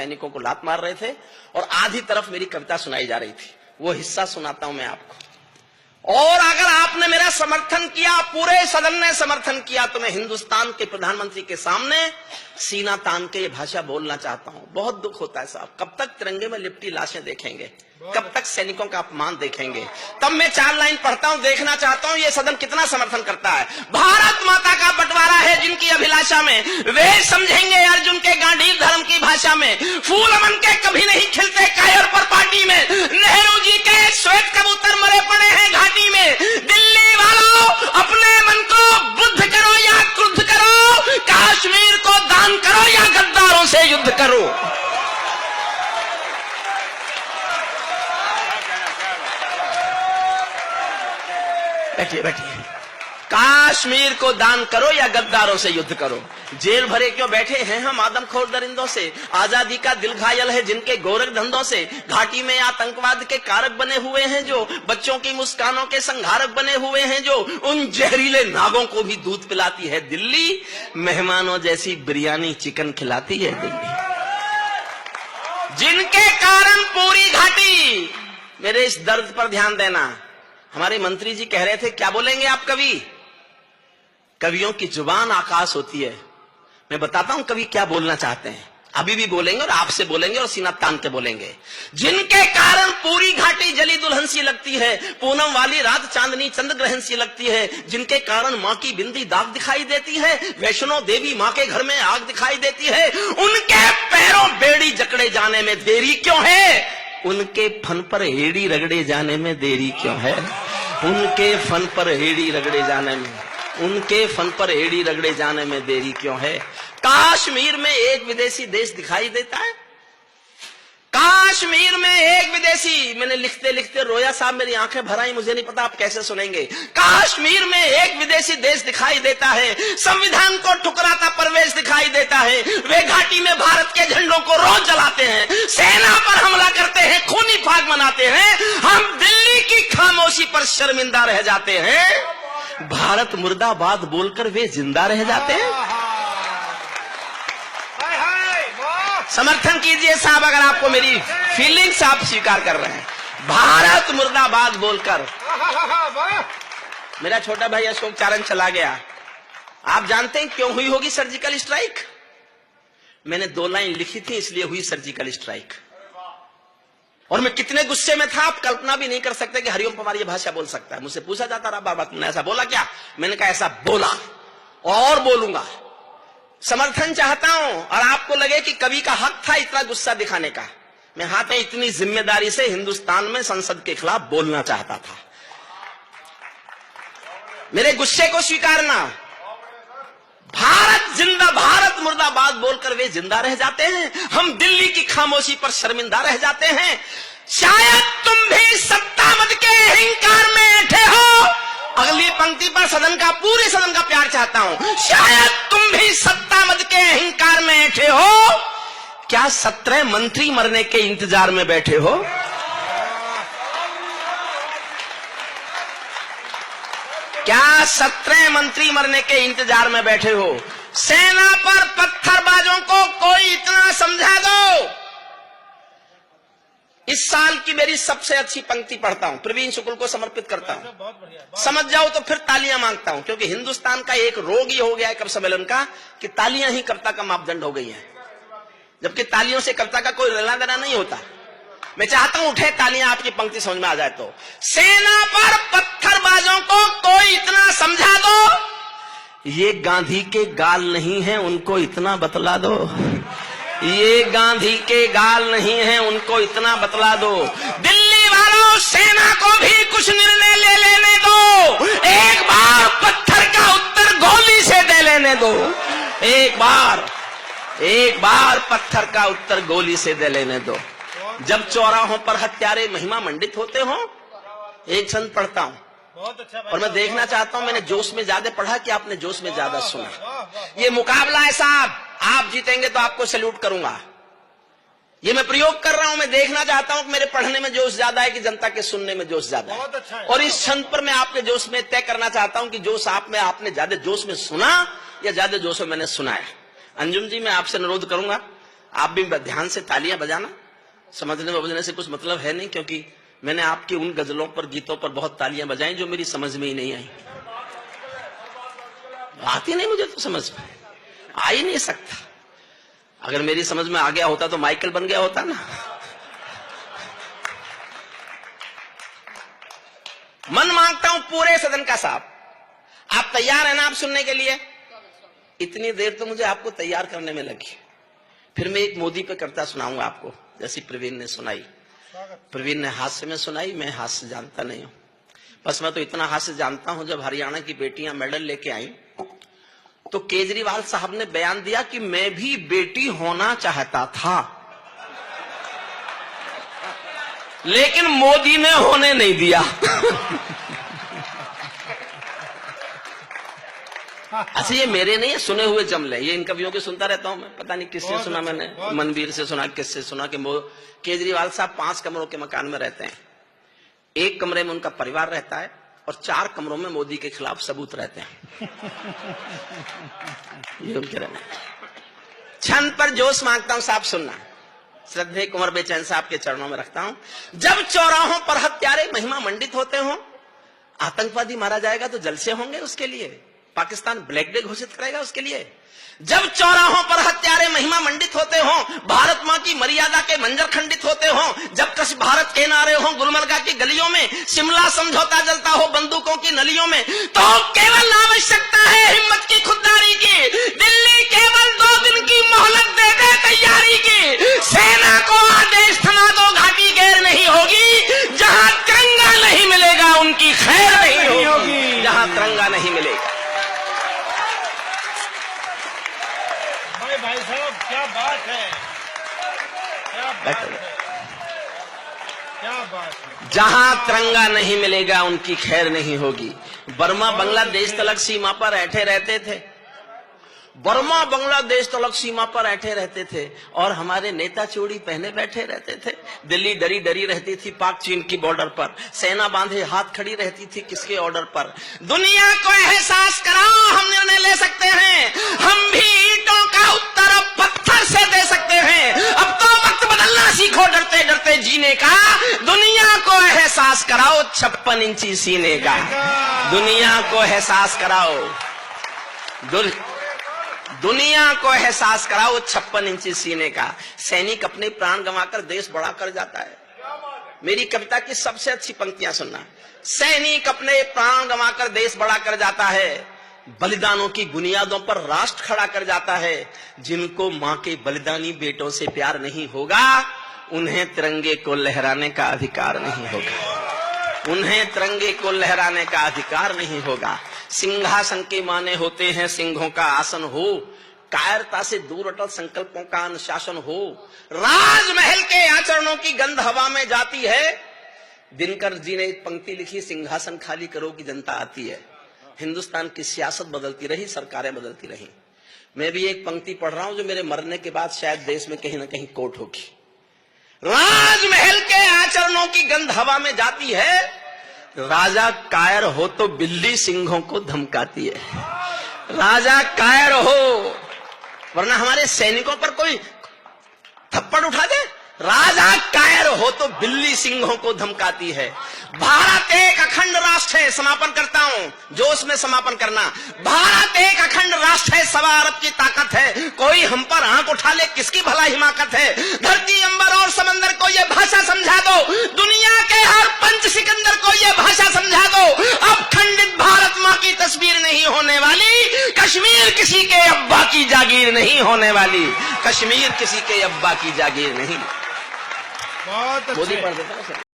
सैनिकों को लात मार रहे थे और आधी तरफ मेरी कविता सुनाई जा रही थी। वो हिस्सा सुनाता हूं मैं आपको। और अगर आपने मेरा समर्थन किया, पूरे सदन ने समर्थन किया, तो मैं हिंदुस्तान के प्रधानमंत्री के सामने सीना तान के ये भाषा बोलना चाहता हूं। बहुत दुख होता है साहब, कब तक तिरंगे में लिपटी लाशें देखेंगे, कब तक सैनिकों का अपमान देखेंगे। तब मैं 4 लाइन पढ़ता हूं, देखना चाहता हूं ये सदन कितना समर्थन करता है। भारत माता का बंटवारा है जिनकी अभिलाषा में, वे समझेंगे अर्जुन के गांडीव धर्म की भाषा में। फूल अमन के कभी नहीं खिलते कायर पर पार्टी में, नेहरू जी के श्वेत कबूतर मरे पड़े हैं घाटी में। दिल्ली वालों, अपने मन को बुद्ध करो या क्रुद्ध करो, कश्मीर को दान करो या गद्दारों से युद्ध करो। बैठिए बैठिए। कश्मीर को दान करो या गद्दारों से युद्ध करो। जेल भरे क्यों बैठे हैं हम आदमखोर दरिंदों से, आजादी का दिल घायल है जिनके गोरख धंधों से। घाटी में आतंकवाद के कारक बने हुए हैं जो, बच्चों की मुस्कानों के संघारक बने हुए हैं जो, उन जहरीले नागों को भी दूध पिलाती है दिल्ली, मेहमानों जैसी बिरयानी चिकन खिलाती है दिल्ली। जिनके कारण पूरी घाटी, मेरे इस दर्द पर ध्यान देना। हमारे मंत्री जी कह रहे थे क्या बोलेंगे आप कवि, कवियों की जुबान आकाश होती है। मैं बताता हूं कवि क्या बोलना चाहते हैं, अभी भी बोलेंगे और आपसे बोलेंगे और सीना तान के बोलेंगे। जिनके कारण पूरी घाटी जली दुल्हन सी लगती है, पूनम वाली रात चांदनी चंद्र ग्रहण सी लगती है। जिनके कारण मां की बिंदी दाग दिखाई देती है, वैष्णो देवी मां के घर में आग दिखाई देती है। उनके पैरों बेड़ी जकड़े जाने में देरी क्यों है, उनके फन पर हेड़ी रगड़े जाने में देरी क्यों है। उनके फन पर हेड़ी रगड़े जाने में, उनके फन पर हेड़ी रगड़े जाने में देरी क्यों है। कश्मीर में एक विदेशी देश दिखाई देता है, कश्मीर में एक विदेशी। मैंने लिखते लिखते रोया साहब, मेरी आंखें भर आई, मुझे नहीं पता आप कैसे सुनेंगे। कश्मीर में एक विदेशी देश दिखाई देता है, संविधान को ठुकराता परवेश दिखाई देता है। वे घाटी में भारत के झंडों को रोज जलाते हैं, सेना पर हमला करते हैं, खूनी फाग मनाते हैं। हम दिल्ली की खामोशी पर शर्मिंदा रह जाते हैं, भारत मुर्दाबाद बोलकर वे जिंदा रह जाते हैं। समर्थन कीजिए साहब अगर आपको मेरी फीलिंग्स आप स्वीकार कर रहे हैं। भारत मुर्दाबाद बोलकर मेरा छोटा भाई अशोक चारण चला गया। आप जानते हैं क्यों हुई होगी सर्जिकल स्ट्राइक? मैंने 2 लाइन लिखी थी इसलिए हुई सर्जिकल स्ट्राइक। और मैं कितने गुस्से में था आप कल्पना भी नहीं कर सकते कि हरिओम पवार ये भाषा बोल सकता है। मुझसे पूछा जाता रहा बाबा तुमने ऐसा बोला क्या, मैंने कहा ऐसा बोला और बोलूंगा। समर्थन चाहता हूं और आपको लगे कि कवि का हक था इतना गुस्सा दिखाने का। मैं हाथ में इतनी जिम्मेदारी से हिंदुस्तान में संसद के खिलाफ बोलना चाहता था। मेरे गुस्से को स्वीकारना। भारत जिंदा, भारत मुर्दाबाद बोलकर वे जिंदा रह जाते हैं, हम दिल्ली की खामोशी पर शर्मिंदा रह जाते हैं। शायद तुम भी सत्ता मद के अहंकार में ऐठे हो। अगली पंक्ति पर सदन का, पूरे सदन का प्यार चाहता हूं। शायद तुम भी सत्ता मद के अहंकार में ऐठे हो, क्या 17 मंत्री मरने के इंतजार में बैठे हो? क्या 17 मंत्री मरने के इंतजार में बैठे हो? सेना पर पत्थरबाजों को कोई इतना समझा दो। इस साल की मेरी सबसे अच्छी पंक्ति पढ़ता हूं, प्रवीण शुक्ल को समर्पित करता हूं। समझ जाओ तो फिर तालियां मांगता हूं, क्योंकि हिंदुस्तान का एक रोग ये हो गया है कवि सम्मेलन का कि तालियां ही कविता का मापदंड हो गई है, जबकि तालियों से कविता का कोई लेना देना नहीं होता। मैं चाहता हूं उठे तालियां, आपकी पंक्ति समझ में आ जाए तो। सेना पर पत्थरबाजों को कोई इतना समझा दो, ये गांधी के गाल नहीं है उनको इतना बतला दो। ये गांधी के गाल नहीं है उनको इतना बतला दो। दिल्ली वालों, सेना को भी कुछ निर्णय ले लेने दो। एक बार पत्थर का उत्तर गोली से दे लेने दो। एक बार पत्थर का उत्तर गोली से दे लेने दो। जब चौराहों पर हत्यारे महिमा मंडित होते हो, एक छंद पढ़ता हूं बहुत अच्छा। और मैं देखना चाहता हूं, मैंने जोश में ज्यादा पढ़ा कि आपने जोश में ज्यादा सुना। ये मुकाबला है साहब, आप जीतेंगे तो आपको सैल्यूट करूंगा। ये मैं प्रयोग कर रहा हूं, मैं देखना चाहता हूं कि मेरे पढ़ने में जोश ज्यादा है कि जनता के सुनने में जोश ज्यादा है। अच्छा है। और इस छंद पर मैं आपके जोश में तय करना चाहता हूं कि जोश आप में, आपने ज्यादा जोश में सुना या ज्यादा जोश में मैंने सुनाया। अंजुम जी, मैं आपसे अनुरोध करूंगा, आप भी ध्यान से तालियां बजाना, समझने बजने से कुछ मतलब है नहीं, क्योंकि मैंने आपकी उन गजलों पर, गीतों पर बहुत तालियां बजाई जो मेरी समझ में ही नहीं आई। आती नहीं मुझे, तो समझ में आ ही नहीं सकता। अगर मेरी समझ में आ गया होता तो माइकल बन गया होता ना। मन मांगता हूं पूरे सदन का साफ। आप तैयार हैं ना आप सुनने के लिए? इतनी देर तो मुझे आपको तैयार करने में लगी। फिर मैं एक मोदी पे कविता सुनाऊंगा आपको, जैसी प्रवीण ने सुनाई। प्रवीण ने हास्य में सुनाई, मैं हास्य जानता नहीं हूं। बस मैं तो इतना हास्य जानता हूं, जब हरियाणा की बेटियां मेडल लेके आई तो केजरीवाल साहब ने बयान दिया कि मैं भी बेटी होना चाहता था, लेकिन मोदी ने होने नहीं दिया। अच्छा, ये मेरे नहीं है, सुने हुए जमले, ये इन कवियों के सुनता रहता हूं मैं। पता नहीं किससे सुना मैंने, मनवीर से सुना, किससे सुना कि केजरीवाल साहब 5 कमरों के मकान में रहते हैं। एक कमरे में उनका परिवार रहता है और 4 कमरों में मोदी के खिलाफ सबूत रहते हैं। ये उनके रहने। छंद पर जोश मांगता हूं, साहब सुनना। श्रद्धेय कुंवर बेचैन साहब के चरणों में रखता हूं। जब चौराहों पर हत्यारे महिमा मंडित होते हों, आतंकवादी मारा जाएगा तो जलसे होंगे उसके लिए, पाकिस्तान ब्लैक डे घोषित करेगा उसके लिए। जब चौराहों पर हत्यारे महिमा मंडित होते हों, भारत मां की मर्यादा के मंजर खंडित होते हों, जब कश भारत के नारे हों गुलमर्गा की गलियों में, शिमला समझौता जलता हो बंदूकों की नलियों में, तो केवल आवश्यकता है हिम्मत की, खुददारी की। दिल्ली केवल 2 दिन की मोहलत दे दे तैयारी की। सेना को आदेश थमा दो, घाटी गैर नहीं होगी। जहां तिरंगा नहीं मिलेगा उनकी खैर नहीं होगी। जहां तिरंगा नहीं मिलेगा। भाई साहब क्या बात है, क्या बात है, क्या बात है। जहां तिरंगा नहीं मिलेगा उनकी खैर नहीं होगी। बर्मा बांग्लादेश तलक सीमा पर ऐठे रहते थे, बर्मा बांग्लादेश तलक सीमा पर ऐठे रहते थे, और हमारे नेता चूड़ी पहने बैठे रहते थे। दिल्ली डरी डरी रहती थी पाक चीन की बॉर्डर पर, सेना बांधे हाथ खड़ी रहती थी किसके ऑर्डर पर। दुनिया को एहसास कराओ, हम निर्णय ले सकते हैं, हम भी ईंटों का उत्तर अब पत्थर से दे सकते हैं। अब तो वक्त बदलना सीखो डरते डरते जीने का। दुनिया को एहसास कराओ 56 इंची सीने का। दुनिया को एहसास कराओ, दुनिया को एहसास कराओ 56 इंची सीने का। सैनिक अपने प्राण गंवाकर देश बड़ा कर जाता है। मेरी कविता की सबसे अच्छी पंक्तियां सुनना। सैनिक अपने प्राण गंवाकर देश बड़ा कर जाता है, बलिदानों की बुनियादों पर राष्ट्र खड़ा कर जाता है। जिनको मां के बलिदानी बेटों से प्यार नहीं होगा, उन्हें तिरंगे को लहराने का अधिकार नहीं होगा। उन्हें तिरंगे को लहराने का अधिकार नहीं होगा। सिंहासन के माने होते हैं सिंहों का आसन हो, कायरता से दूर अटल संकल्पों का अनुशासन हो। राजमहल के आचरणों की गंध हवा में जाती है। दिनकर जी ने एक पंक्ति लिखी, सिंहासन खाली करो की जनता आती है। हिंदुस्तान की सियासत बदलती रही, सरकारें बदलती रही। मैं भी एक पंक्ति पढ़ रहा हूं जो मेरे मरने के बाद शायद देश में कहीं ना कहीं कोट होगी। राजमहल के आचरणों की गंध हवा में जाती है, राजा कायर हो तो बिल्ली सिंहों को धमकाती है। राजा कायर हो, वरना हमारे सैनिकों पर कोई थप्पड़ उठा दे। राजा कायर हो तो बिल्ली सिंहों को धमकाती है। भारत एक अखंड राष्ट्र है, समापन करता हूं, जोश में समापन करना। भारत एक अखंड राष्ट्र है, 1.25 अरब की ताकत है। कोई हम पर आंख उठा ले किसकी भला हिमाकत है। धरती अंबर और समंदर को ये भाषा समझा दो, दुनिया के हर पंच सिकंदर को ये भाषा समझा दो। अब खंडित भारत मां की तस्वीर नहीं होने वाली, कश्मीर किसी के अब्बा की जागीर नहीं होने वाली। कश्मीर किसी के अब्बा की जागीर नहीं। बहुत मोदी पढ़ देता है।